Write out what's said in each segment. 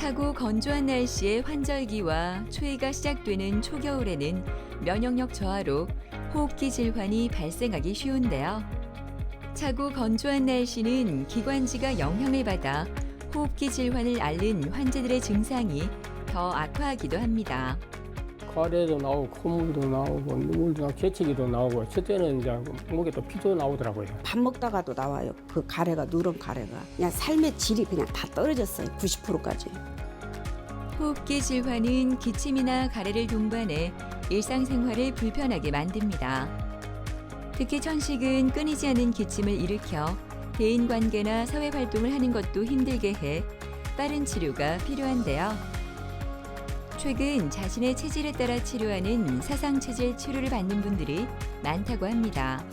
차고 건조한 날씨에 환절기와 초이가 시작되는 초겨울에는 면역력 저하로 호흡기 질환이 발생하기 쉬운데요. 차고 건조한 날씨는 기관지가 영향을 받아 호흡기 질환을 앓는 환자들의 증상이 더 악화하기도 합니다. 가래도 나오고 콧물도 나오고 눈물도 나오고 재채기도 나오고 첫째는 이제 목에 또 피도 나오더라고요. 밥 먹다가도 나와요. 그 가래가 누런 가래가 그냥 삶의 질이 그냥 다 떨어졌어요. 90%까지. 호흡기 질환은 기침이나 가래를 동반해 일상생활을 불편하게 만듭니다. 특히 천식은 끊이지 않는 기침을 일으켜 대인관계나 사회활동을 하는 것도 힘들게 해 빠른 치료가 필요한데요. 최근 자신의 체질에 따라 치료하는 사상체질 치료를 받는 분들이 많다고 합니다.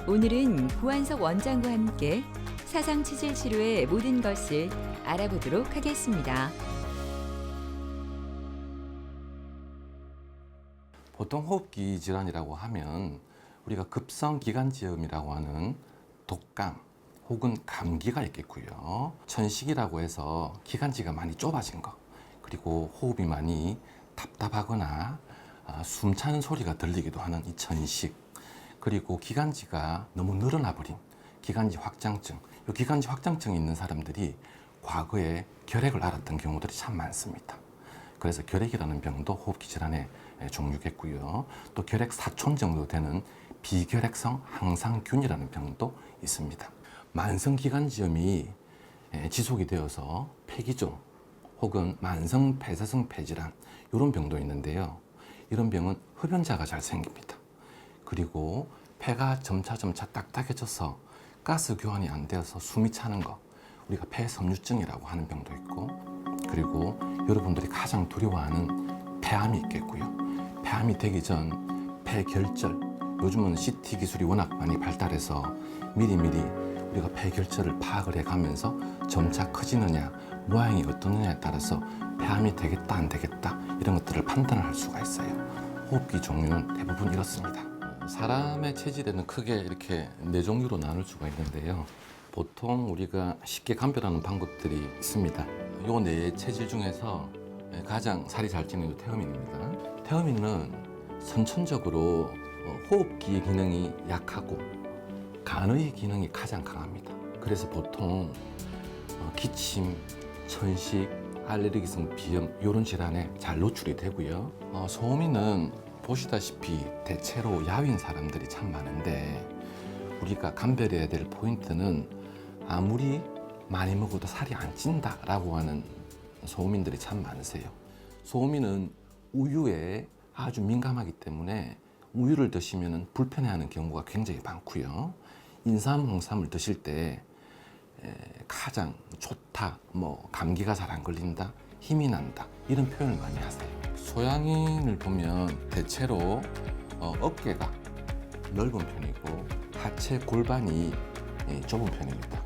오늘은 구한석 원장과 함께 사상체질 치료의 모든 것을 알아보도록 하겠습니다. 보통 호흡기 질환이라고 하면 우리가 급성기관지염이라고 하는 독감 혹은 감기가 있겠고요. 천식이라고 해서 기관지가 많이 좁아진 거, 그리고 호흡이 많이 답답하거나 숨 차는 소리가 들리기도 하는 이 천식, 그리고 기관지가 너무 늘어나 버린 기관지 확장증. 이 기관지 확장증이 있는 사람들이 과거에 결핵을 앓았던 경우들이 참 많습니다. 그래서 결핵이라는 병도 호흡기 질환의 종류겠고요. 또 결핵 사촌 정도 되는 비결핵성 항상균이라는 병도 있습니다. 만성기관지염이 지속이 되어서 폐기종 혹은 만성 폐쇄성 폐질환, 이런 병도 있는데요. 이런 병은 흡연자가 잘 생깁니다. 그리고 폐가 점차 딱딱해져서 가스 교환이 안 되어서 숨이 차는 거, 우리가 폐섬유증이라고 하는 병도 있고, 그리고 여러분들이 가장 두려워하는 폐암이 있겠고요. 폐암이 되기 전 폐결절, 요즘은 CT 기술이 워낙 많이 발달해서 미리미리 우리가 폐결절을 파악을 해가면서 점차 커지느냐, 모양이 어떠느냐에 따라서 폐암이 되겠다 안 되겠다 이런 것들을 판단을 할 수가 있어요. 호흡기 종류는 대부분 이렇습니다. 사람의 체질에는 크게 이렇게 네 종류로 나눌 수가 있는데요. 보통 우리가 쉽게 감별하는 방법들이 있습니다. 요 네 체질 중에서 가장 살이 잘 찌는 게 태음인입니다. 태음인은 선천적으로 호흡기 기능이 약하고 간의 기능이 가장 강합니다. 그래서 보통 기침, 천식, 알레르기성 비염 이런 질환에 잘 노출이 되고요. 소음인은 보시다시피 대체로 야윈 사람들이 참 많은데, 우리가 감별해야 될 포인트는 아무리 많이 먹어도 살이 안 찐다라고 하는 소음인들이 참 많으세요. 소음인은 우유에 아주 민감하기 때문에 우유를 드시면 불편해하는 경우가 굉장히 많고요. 인삼, 홍삼을 드실 때 가장 좋다, 감기가 잘 안 걸린다, 힘이 난다, 이런 표현을 많이 하세요. 소양인을 보면 대체로 어깨가 넓은 편이고 하체 골반이 좁은 편입니다.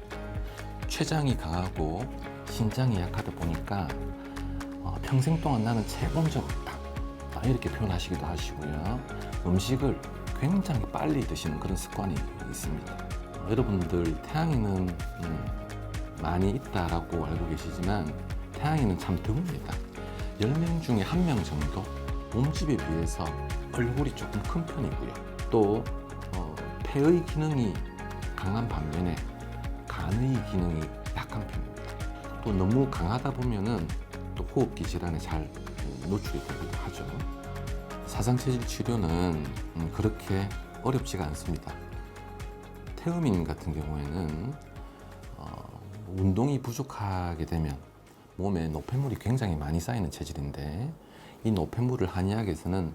췌장이 강하고 신장이 약하다 보니까 평생 동안 나는 재본 적 없다, 이렇게 표현하시기도 하시고요. 음식을 굉장히 빨리 드시는 그런 습관이 있습니다. 여러분들 태양인은 많이 있다라고 알고 계시지만 태양인은 참 드뭅니다. 10명 중에 1명 정도 몸집에 비해서 얼굴이 조금 큰 편이고요. 또 폐의 기능이 강한 반면에 간의 기능이 약한 편입니다. 또 너무 강하다 보면은 또 호흡기 질환에 잘 노출이 되기도 하죠. 사상체질 치료는 그렇게 어렵지가 않습니다. 태음인 같은 경우에는 운동이 부족하게 되면 몸에 노폐물이 굉장히 많이 쌓이는 체질인데, 이 노폐물을 한의학에서는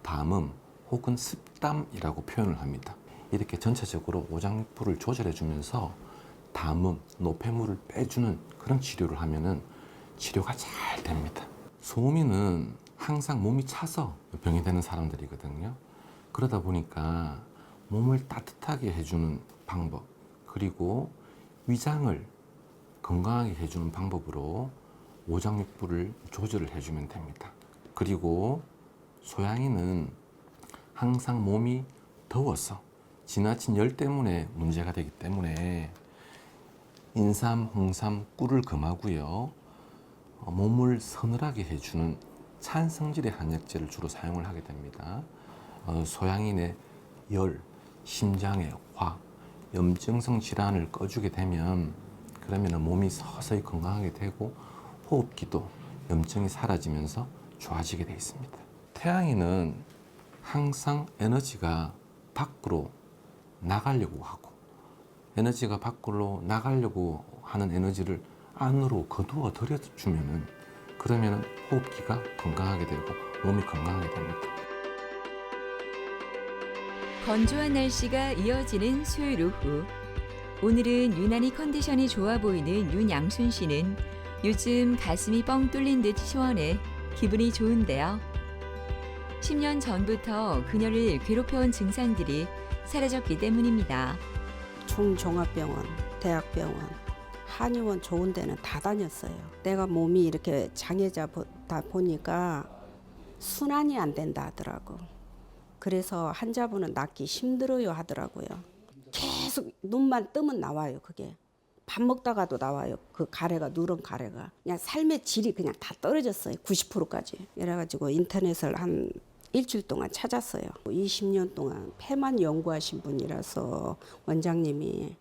담음 혹은 습담이라고 표현을 합니다. 이렇게 전체적으로 오장육부를 조절해 주면서 담음, 노폐물을 빼주는 그런 치료를 하면은 치료가 잘 됩니다. 소음인은 항상 몸이 차서 병이 되는 사람들이거든요. 그러다 보니까 몸을 따뜻하게 해주는 방법, 그리고 위장을 건강하게 해주는 방법으로 오장육부를 조절을 해주면 됩니다. 그리고 소양인은 항상 몸이 더워서 지나친 열 때문에 문제가 되기 때문에 인삼, 홍삼, 꿀을 금하고요. 몸을 서늘하게 해주는 찬성질의 한약재를 주로 사용을 하게 됩니다. 소양인의 열, 심장의 화, 염증성 질환을 꺼주게 되면 그러면 몸이 서서히 건강하게 되고 호흡기도 염증이 사라지면서 좋아지게 되어 있습니다. 태양인은 항상 에너지가 밖으로 나가려고 하고 에너지가 밖으로 나가려고 하는 에너지를 안으로 거두어 들여주면은 그러면은 호흡기가 건강하게 되고 몸이 건강하게 됩니다. 건조한 날씨가 이어지는 수요일 오후. 오늘은 유난히 컨디션이 좋아 보이는 윤양순 씨는 요즘 가슴이 뻥 뚫린 듯 시원해 기분이 좋은데요. 10년 전부터 그녀를 괴롭혀온 증상들이 사라졌기 때문입니다. 중종합병원, 대학병원, 한의원 좋은 데는 다 다녔어요. 내가 몸이 이렇게 장애자다 보니까 순환이 안 된다 하더라고. 그래서 환자분은 낫기 힘들어요 하더라고요. 계속 눈만 뜨면 나와요, 그게. 밥 먹다가도 나와요. 그 가래가, 누런 가래가. 그냥 삶의 질이 그냥 다 떨어졌어요. 90%까지. 이래가지고 인터넷을 한 일주일 동안 찾았어요. 20년 동안 폐만 연구하신 분이라서 원장님이.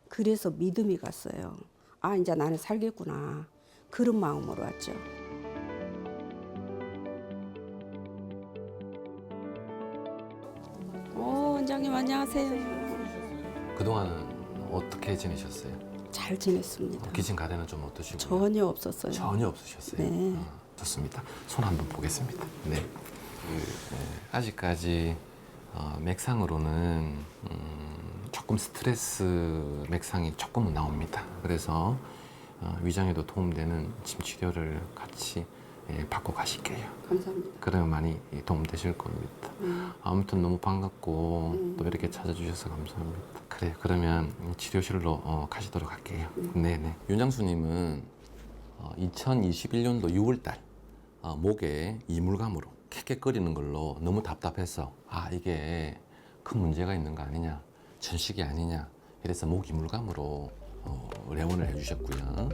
그래서 믿음이 갔어요. 아, 이제 나는 살겠구나. 그런 마음으로 왔죠. 원장님 안녕하세요. 그동안은 어떻게 지내셨어요? 잘 지냈습니다. 기침 가래는 좀 어떠시고요? 전혀 없었어요. 전혀 없으셨어요. 네. 좋습니다. 손 한번 보겠습니다. 네. 아직까지 맥상으로는 조금 스트레스 맥상이 조금은 나옵니다. 그래서 위장에도 도움되는 침 치료를 같이 받고 가실게요. 감사합니다. 그러면 많이 도움되실 겁니다. 아무튼 너무 반갑고 또 이렇게 찾아주셔서 감사합니다. 그래, 그러면 치료실로 가시도록 할게요. 네네. 윤장수님은 2021년도 6월달 목에 이물감으로 캑캑거리는 걸로 너무 답답해서 이게 큰 문제가 있는 거 아니냐, 천식이 아니냐, 이래서 목 이물감으로 레원을 해주셨고요.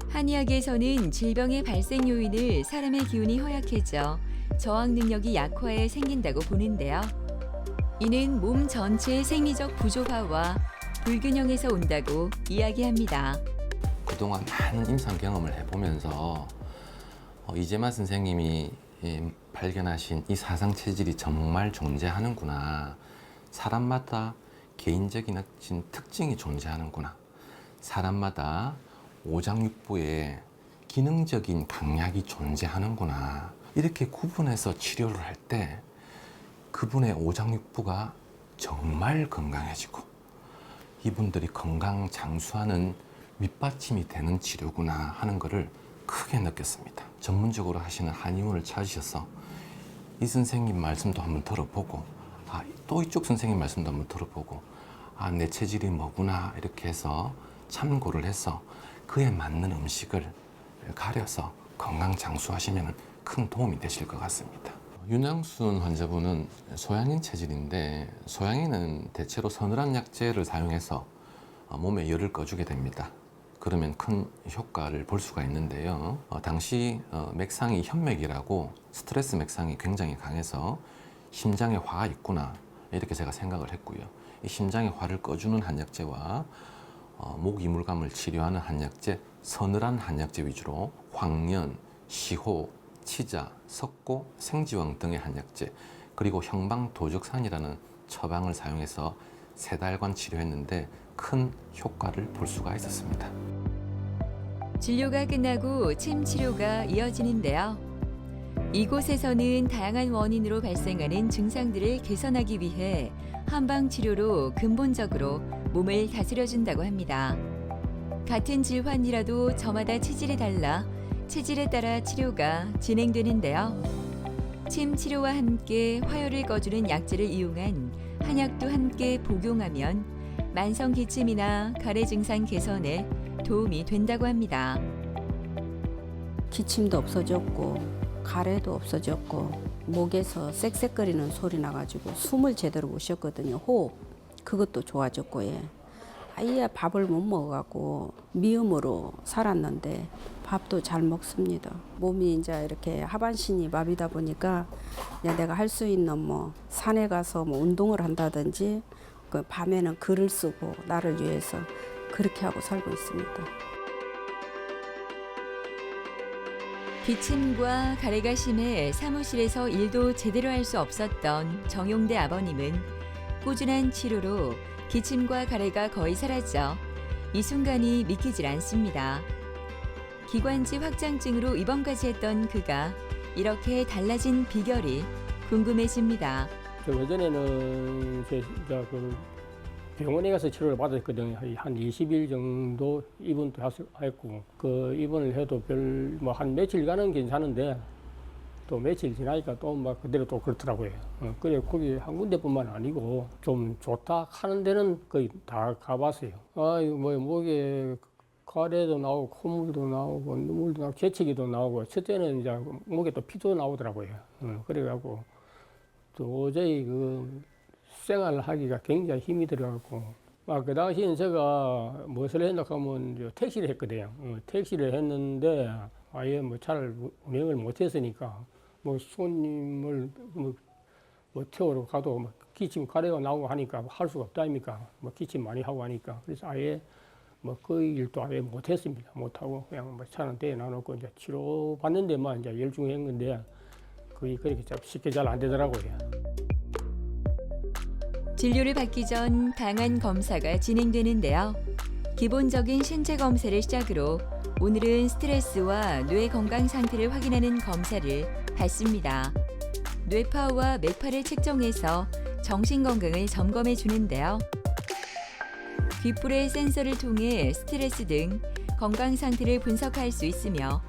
한의학에서는 질병의 발생 요인을 사람의 기운이 허약해져 저항 능력이 약화해 생긴다고 보는데요. 이는 몸 전체의 생리적 부조화와 불균형에서 온다고 이야기합니다. 그동안 많은 임상 경험을 해보면서 이재만 선생님이 발견하신 이 사상 체질이 정말 존재하는구나. 사람마다 개인적인 어떤 특징이 존재하는구나. 사람마다 오장육부에 기능적인 강약이 존재하는구나. 이렇게 구분해서 치료를 할 때 그분의 오장육부가 정말 건강해지고 이분들이 건강 장수하는 밑받침이 되는 치료구나 하는 것을 크게 느꼈습니다. 전문적으로 하시는 한의원을 찾으셔서 이 선생님 말씀도 한번 들어보고 또 이쪽 선생님 말씀도 한번 들어보고 내 체질이 뭐구나 이렇게 해서 참고를 해서 그에 맞는 음식을 가려서 건강 장수하시면 큰 도움이 되실 것 같습니다. 윤양순 환자분은 소양인 체질인데 소양인은 대체로 서늘한 약재를 사용해서 몸에 열을 꺼주게 됩니다. 그러면 큰 효과를 볼 수가 있는데요. 당시 맥상이 현맥이라고 스트레스 맥상이 굉장히 강해서 심장에 화가 있구나 이렇게 제가 생각을 했고요. 이 심장의 화를 꺼주는 한약재와 목 이물감을 치료하는 한약재, 서늘한 한약재 위주로 황련, 시호, 치자, 석고, 생지왕 등의 한약재 그리고 형방도적산이라는 처방을 사용해서 3달간 치료했는데 큰 효과를 볼 수가 있었습니다. 진료가 끝나고 침 치료가 이어지는데요. 이곳에서는 다양한 원인으로 발생하는 증상들을 개선하기 위해 한방 치료로 근본적으로 몸을 다스려준다고 합니다. 같은 질환이라도 저마다 체질이 달라 체질에 따라 치료가 진행되는데요. 침 치료와 함께 화열을 꺼주는 약재를 이용한 한약도 함께 복용하면 만성 기침이나 가래 증상 개선에 도움이 된다고 합니다. 기침도 없어졌고 가래도 없어졌고 목에서 쌕쌕거리는 소리 나가지고 숨을 제대로 못 쉬었거든요. 호흡 그것도 좋아졌고 아예 밥을 못 먹어갖고 미음으로 살았는데 밥도 잘 먹습니다. 몸이 이제 이렇게 하반신이 마비다 보니까 이제 내가 할 수 있는 뭐 산에 가서 뭐 운동을 한다든지 그 밤에는 글을 쓰고 나를 위해서 그렇게 하고 살고 있습니다. 기침과 가래가 심해 사무실에서 일도 제대로 할 수 없었던 정용대 아버님은 꾸준한 치료로 기침과 가래가 거의 사라져 이 순간이 믿기질 않습니다. 기관지 확장증으로 입원까지 했던 그가 이렇게 달라진 비결이 궁금해집니다. 저 예전에는 제가 그 병원에 가서 치료를 받았거든요. 한 20일 정도 입원도 했고, 그 입원을 해도 뭐 한 며칠간은 괜찮은데 또 며칠 지나니까 또 막 그대로 또 그렇더라고요. 그래 거기 한 군데뿐만 아니고 좀 좋다 하는 데는 거의 다 가봤어요. 뭐 목에 가래도 나오고 콧물도 나오고 눈물도 나오고 재채기도 나오고 첫째는 이제 목에 또 피도 나오더라고요. 그래갖고 도저히 그 생활하기가 굉장히 힘이 들어갖고 그 당시에는 제가 무엇을 했나 하면 택시를 했거든요. 택시를 했는데 아예 뭐 차를 운행을 못했으니까 뭐 손님을 뭐 태우러 가도 뭐 기침 가래가 나오고 하니까 할 수가 없다 아닙니까? 뭐 기침 많이 하고 하니까 그래서 아예 뭐 그 일도 아예 못했습니다. 못하고 그냥 뭐 차는 대에 놔놓고 이제 치료 받는 데만 이제 열중한 건데 그게 그렇게 쉽게 잘 안 되더라고요. 진료를 받기 전 당한 검사가 진행되는데요. 기본적인 신체 검사를 시작으로 오늘은 스트레스와 뇌 건강 상태를 확인하는 검사를 받습니다. 뇌파와 맥파를 측정해서 정신 건강을 점검해 주는데요. 귓불의 센서를 통해 스트레스 등 건강 상태를 분석할 수 있으며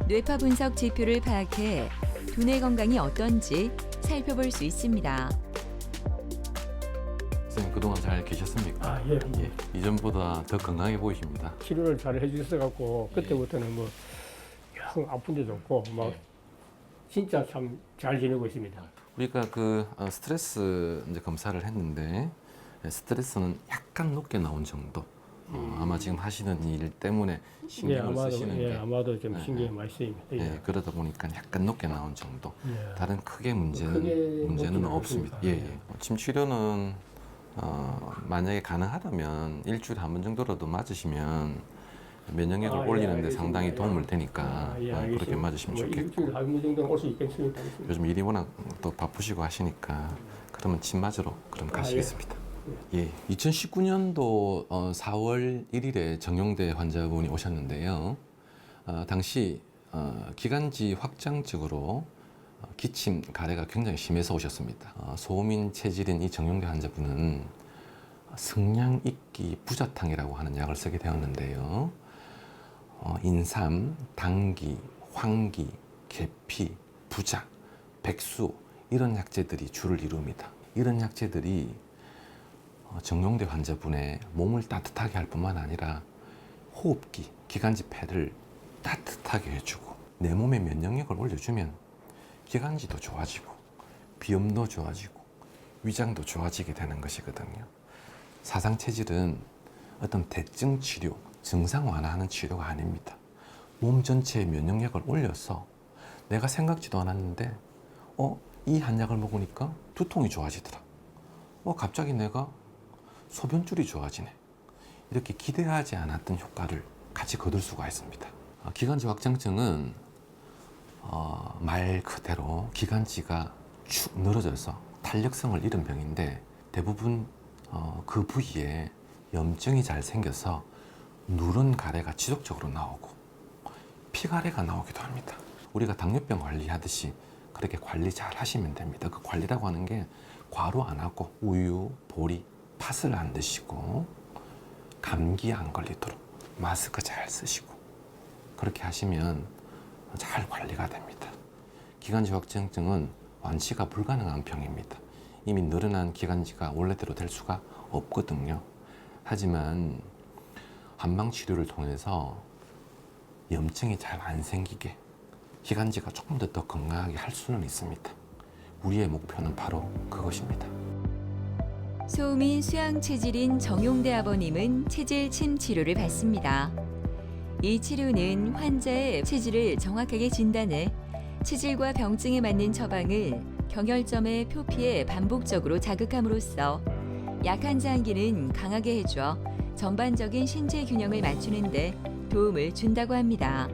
뇌파 분석 지표를 파악해 두뇌 건강이 어떤지 살펴볼 수 있습니다. 선생님 그동안 잘 계셨습니까? 예. 이전보다 더 건강해 보이십니다. 치료를 잘 해주셔갖고 그때부터는 뭐 영 아픈 데도 없고 막 진짜 참 잘 지내고 있습니다. 우리가 그 스트레스 이제 검사를 했는데 스트레스는 약간 높게 나온 정도. 아마 지금 하시는 일 때문에 신경을 쓰시는 게 아마도 좀 신경이 많이 쓰입니다. 그러다 보니까 약간 높게 나온 정도. 예. 다른 크게 크게 문제는 높지는 없습니다. 않습니다. 침 치료는 만약에 가능하다면 일주일에 한 번 정도라도 맞으시면 면역력을 올리는 데 상당히 도움을 되니까 그렇게 맞으시면 좋겠고. 일주일에 한 번 정도는 올 수 있겠습니다. 요즘 일이 워낙 또 바쁘시고 하시니까 그러면 침 맞으러 그럼 가시겠습니다. 2019년도 4월 1일에 정용대 환자분이 오셨는데요. 당시 기관지 확장증으로 기침, 가래가 굉장히 심해서 오셨습니다. 소민 체질인 이 정용대 환자분은 승량익기 부자탕이라고 하는 약을 쓰게 되었는데요. 인삼, 당귀, 황기, 계피, 부작, 백수 이런 약재들이 주를 이룹니다. 이런 약재들이 정용대 환자분의 몸을 따뜻하게 할 뿐만 아니라 호흡기, 기관지 폐를 따뜻하게 해주고 내 몸의 면역력을 올려주면 기관지도 좋아지고 비염도 좋아지고 위장도 좋아지게 되는 것이거든요. 사상체질은 어떤 대증 치료, 증상 완화하는 치료가 아닙니다. 몸 전체의 면역력을 올려서 내가 생각지도 않았는데 이 한약을 먹으니까 두통이 좋아지더라. 갑자기 내가 소변줄이 좋아지네. 이렇게 기대하지 않았던 효과를 같이 거둘 수가 있습니다. 기관지 확장증은 말 그대로 기관지가 축 늘어져서 탄력성을 잃은 병인데 대부분 그 부위에 염증이 잘 생겨서 누런 가래가 지속적으로 나오고 피가래가 나오기도 합니다. 우리가 당뇨병 관리하듯이 그렇게 관리 잘 하시면 됩니다. 그 관리라고 하는 게 과로 안 하고 우유, 보리, 팥을 안 드시고 감기 안 걸리도록 마스크 잘 쓰시고 그렇게 하시면 잘 관리가 됩니다. 기관지 확장증은 완치가 불가능한 병입니다. 이미 늘어난 기관지가 원래대로 될 수가 없거든요. 하지만 한방 치료를 통해서 염증이 잘 안 생기게 기관지가 조금 더 건강하게 할 수는 있습니다. 우리의 목표는 바로 그것입니다. 소민 수양 체질인 정용대 아버님은 체질 침 치료를 받습니다. 이 치료는 환자의 체질을 정확하게 진단해 체질과 병증에 맞는 처방을 경혈점의 표피에 반복적으로 자극함으로써 약한 장기는 강하게 해줘 전반적인 신체 균형을 맞추는 데 도움을 준다고 합니다.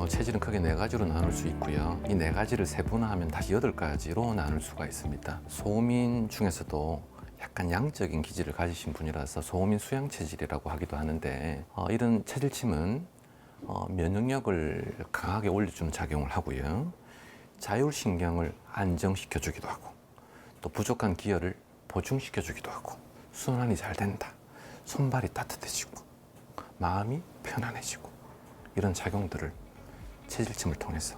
체질은 크게 네 가지로 나눌 수 있고요. 이 네 가지를 세분화하면 다시 8가지로 나눌 수가 있습니다. 소민 중에서도 약간 양적인 기질을 가지신 분이라서 소민 수양 체질이라고 하기도 하는데 이런 체질침은 면역력을 강하게 올려주는 작용을 하고요. 자율신경을 안정시켜주기도 하고 또 부족한 기혈을 보충시켜주기도 하고 순환이 잘 된다. 손발이 따뜻해지고 마음이 편안해지고 이런 작용들을 체질침을 통해서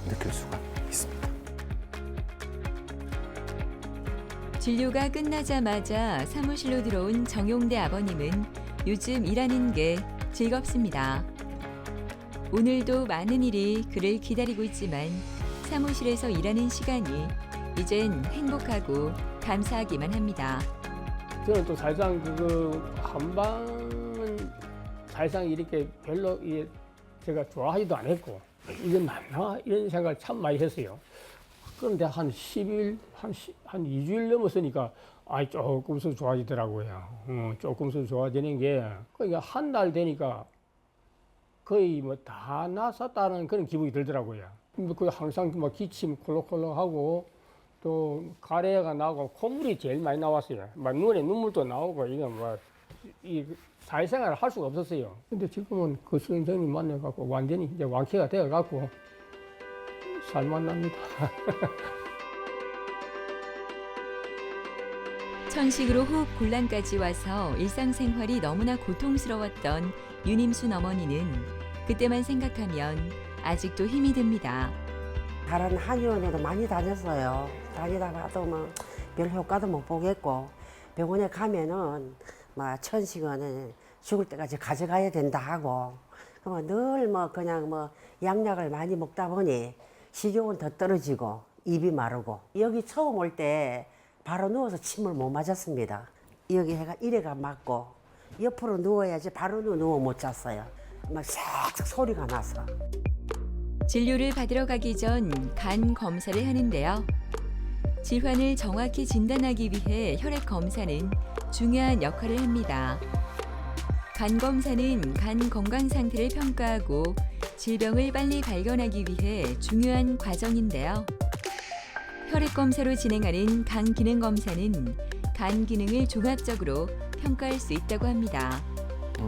느낄 수가 있습니다. 진료가 끝나자마자 사무실로 들어온 정용대 아버님은 요즘 일하는 게 즐겁습니다. 오늘도 많은 일이 그를 기다리고 있지만 사무실에서 일하는 시간이 이젠 행복하고 감사하기만 합니다. 저는 또 사실상 한방은 사실상 이렇게 별로 제가 좋아하지도 않았고 이건 맞나 이런 생각을 참 많이 했어요. 그런데 한 10일, 한 2주일 넘었으니까 조금씩 좋아지더라고요. 조금씩 좋아지는 게 그러니까 한 달 되니까 거의 뭐 다 나았다는 그런 기분이 들더라고요. 그 항상 막 기침 콜록콜록하고 또 가래가 나고 콧물이 제일 많이 나왔어요. 막 눈에 눈물도 나오고 이거 이 사회생활을 할 수가 없었어요. 근데 지금은 그 선생님 만나갖고 완전히 이제 완쾌가 되어갖고 살만납니다. 천식으로 호흡 곤란까지 와서 일상생활이 너무나 고통스러웠던 윤임순 어머니는 그때만 생각하면 아직도 힘이 듭니다. 다른 한의원에도 많이 다녔어요. 다니다 봐도 뭐 별 효과도 못 보겠고 병원에 가면은 막 천식은 죽을 때까지 가져가야 된다 하고 늘 그냥 양약을 많이 먹다 보니 식욕은 더 떨어지고 입이 마르고 여기 처음 올 때 바로 누워서 침을 못 맞았습니다. 여기 해가 이래가 맞고 옆으로 누워야지 바로 누워 못 잤어요. 막 싹싹 소리가 나서. 진료를 받으러 가기 전 간 검사를 하는데요. 질환을 정확히 진단하기 위해 혈액 검사는 중요한 역할을 합니다. 간 검사는 간 건강 상태를 평가하고 질병을 빨리 발견하기 위해 중요한 과정인데요. 혈액 검사로 진행하는 간 기능 검사는 간 기능을 종합적으로 평가할 수 있다고 합니다.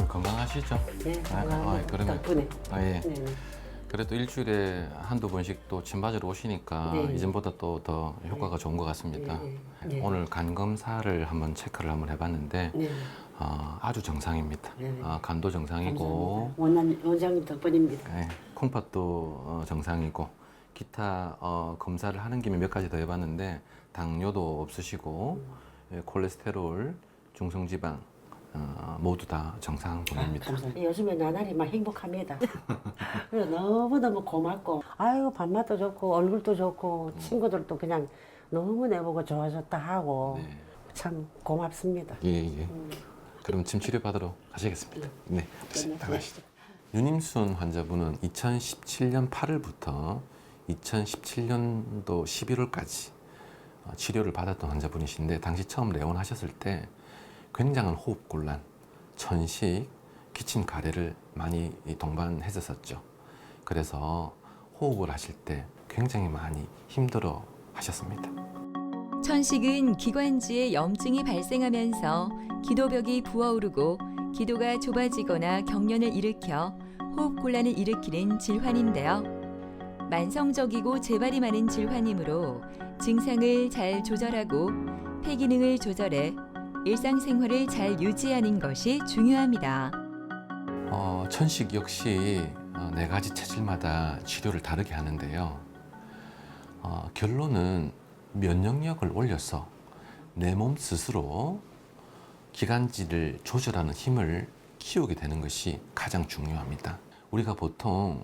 건강하시죠? 네, 그러면 덕분에. 예. 네. 그래도 일주일에 한두 번씩 또 침 맞으러 오시니까 네. 이전보다 또 더 효과가 좋은 것 같습니다. 네. 오늘 간 검사를 한번 체크를 한번 해봤는데 네. 아주 정상입니다. 네. 간도 정상이고 원장님 덕분입니다. 예, 콩팥도 정상이고 기타 검사를 하는 김에 몇 가지 더 해봤는데 당뇨도 없으시고 콜레스테롤, 중성지방 모두 다 정상 분입니다. 감사합니다. 요즘에 나날이 막 행복합니다. 그래서 너무너무 고맙고 아이고 밥맛도 좋고 얼굴도 좋고 친구들도 그냥 너무 내보고 좋아졌다 하고 네. 참 고맙습니다. 예. 그럼 침 치료 받으러 가시겠습니다. 네, 나가시죠. 윤임순 환자분은 2017년 8월부터 2017년도 11월까지 치료를 받았던 환자분이신데 당시 처음 내원하셨을 때 굉장한 호흡곤란, 천식, 기침 가래를 많이 동반했었죠. 그래서 호흡을 하실 때 굉장히 많이 힘들어 하셨습니다. 천식은 기관지에 염증이 발생하면서 기도벽이 부어오르고 기도가 좁아지거나 경련을 일으켜 호흡곤란을 일으키는 질환인데요. 만성적이고 재발이 많은 질환이므로 증상을 잘 조절하고 폐 기능을 조절해 일상생활을 잘 유지하는 것이 중요합니다. 천식 역시 네 가지 체질마다 치료를 다르게 하는데요. 결론은 면역력을 올려서 내 몸 스스로 기관지를 조절하는 힘을 키우게 되는 것이 가장 중요합니다. 우리가 보통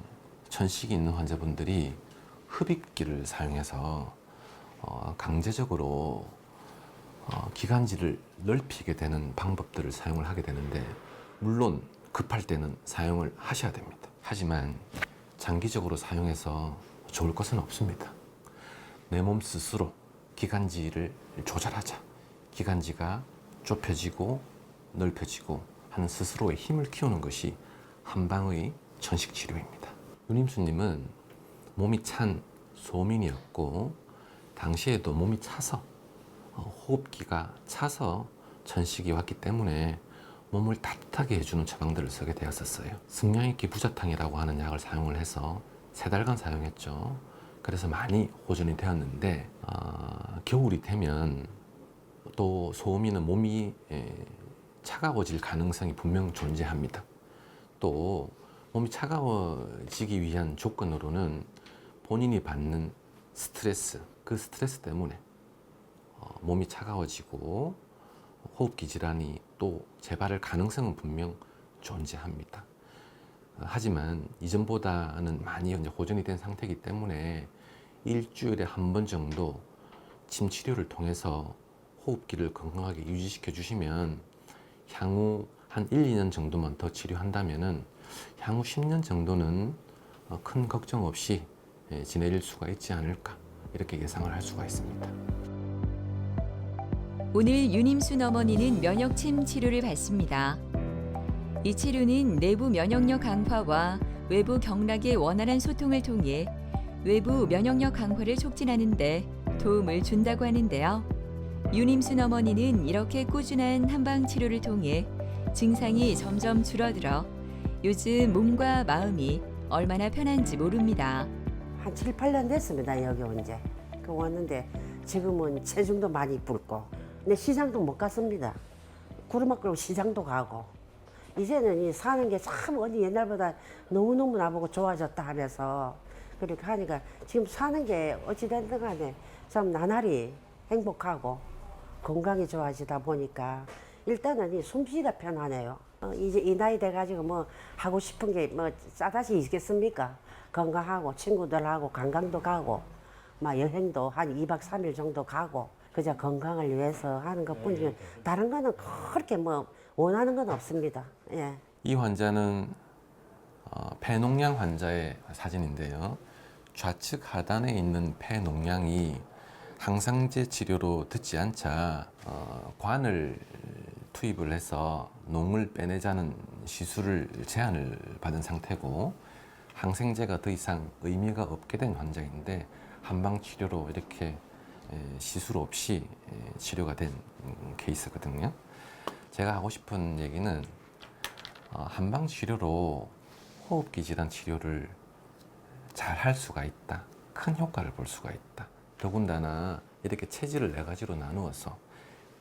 천식이 있는 환자분들이 흡입기를 사용해서 강제적으로 기관지를 넓히게 되는 방법들을 사용을 하게 되는데 물론 급할 때는 사용을 하셔야 됩니다. 하지만 장기적으로 사용해서 좋을 것은 없습니다. 내 몸 스스로 기관지를 조절하자. 기관지가 좁혀지고 넓혀지고 하는 스스로의 힘을 키우는 것이 한방의 천식 치료입니다. 윤임수님은 몸이 찬 소민이었고 당시에도 몸이 차서 호흡기가 차서 천식이 왔기 때문에 몸을 따뜻하게 해주는 처방들을 쓰게 되었었어요. 승량이기 부자탕이라고 하는 약을 사용을 해서 3달간 사용했죠. 그래서 많이 호전이 되었는데 겨울이 되면 또 소음이는 몸이 차가워질 가능성이 분명 존재합니다. 또 몸이 차가워지기 위한 조건으로는 본인이 받는 스트레스, 그 스트레스 때문에 몸이 차가워지고 호흡기 질환이 또 재발할 가능성은 분명 존재합니다. 하지만 이전보다는 많이 이제 호전이 된 상태이기 때문에 일주일에 한 번 정도 침 치료를 통해서 호흡기를 건강하게 유지시켜 주시면 향후 한 1, 2년 정도만 더 치료한다면은 향후 10년 정도는 큰 걱정 없이 지낼 수가 있지 않을까 이렇게 예상을 할 수가 있습니다. 오늘 윤임순 어머니는 면역침 치료를 받습니다. 이 치료는 내부 면역력 강화와 외부 경락의 원활한 소통을 통해 외부 면역력 강화를 촉진하는 데 도움을 준다고 하는데요. 윤임순 어머니는 이렇게 꾸준한 한방 치료를 통해 증상이 점점 줄어들어 요즘 몸과 마음이 얼마나 편한지 모릅니다. 한 7, 8년 됐습니다. 여기 온 지. 그 왔는데 지금은 체중도 많이 불고 근데 시장도 못 갔습니다. 구르막 끌고 시장도 가고 이제는 이 사는 게 참 어디 옛날보다 너무너무 나보고 좋아졌다 하면서 그렇게 하니까 지금 사는 게 어찌됐든 간에 참 나날이 행복하고 건강이 좋아지다 보니까 일단은 이 숨쉬기가 편하네요. 이제 이 나이 돼가지고 뭐 하고 싶은 게 뭐 싸다시 있겠습니까? 건강하고 친구들하고 관광도 가고 막 여행도 한 2박 3일 정도 가고 그저 건강을 위해서 하는 것 뿐이지 다른 거는 그렇게 뭐 원하는 건 없습니다. 예. 이 환자는 폐농양 환자의 사진인데요. 좌측 하단에 있는 폐농양이 항상제 치료로 듣지 않자 관을 투입을 해서 농을 빼내자는 시술을 제안을 받은 상태고 항생제가 더 이상 의미가 없게 된 환자인데 한방 치료로 이렇게 시술 없이 치료가 된 케이스거든요. 제가 하고 싶은 얘기는 한방 치료로 호흡기 질환 치료를 잘 할 수가 있다. 큰 효과를 볼 수가 있다. 더군다나 이렇게 체질을 4가지로 나누어서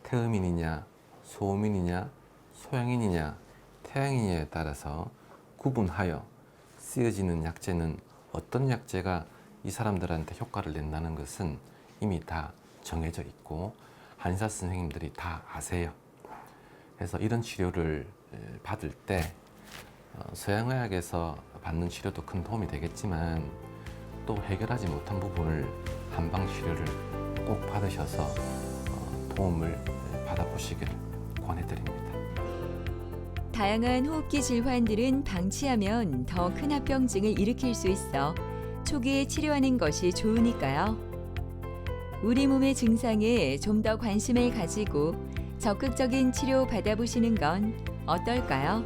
태음인이냐, 소음인이냐, 소양인이냐, 태양인이냐에 따라서 구분하여 쓰여지는 약제는 어떤 약제가 이 사람들한테 효과를 낸다는 것은 이미 다 정해져 있고 한의사 선생님들이 다 아세요. 그래서 이런 치료를 받을 때 서양의학에서 받는 치료도 큰 도움이 되겠지만 또 해결하지 못한 부분을 한방 치료를 꼭 받으셔서 도움을 받아보시길 권해드립니다. 다양한 호흡기 질환들은 방치하면 더 큰 합병증을 일으킬 수 있어 초기에 치료하는 것이 좋으니까요. 우리 몸의 증상에 좀 더 관심을 가지고 적극적인 치료 받아보시는 건 어떨까요?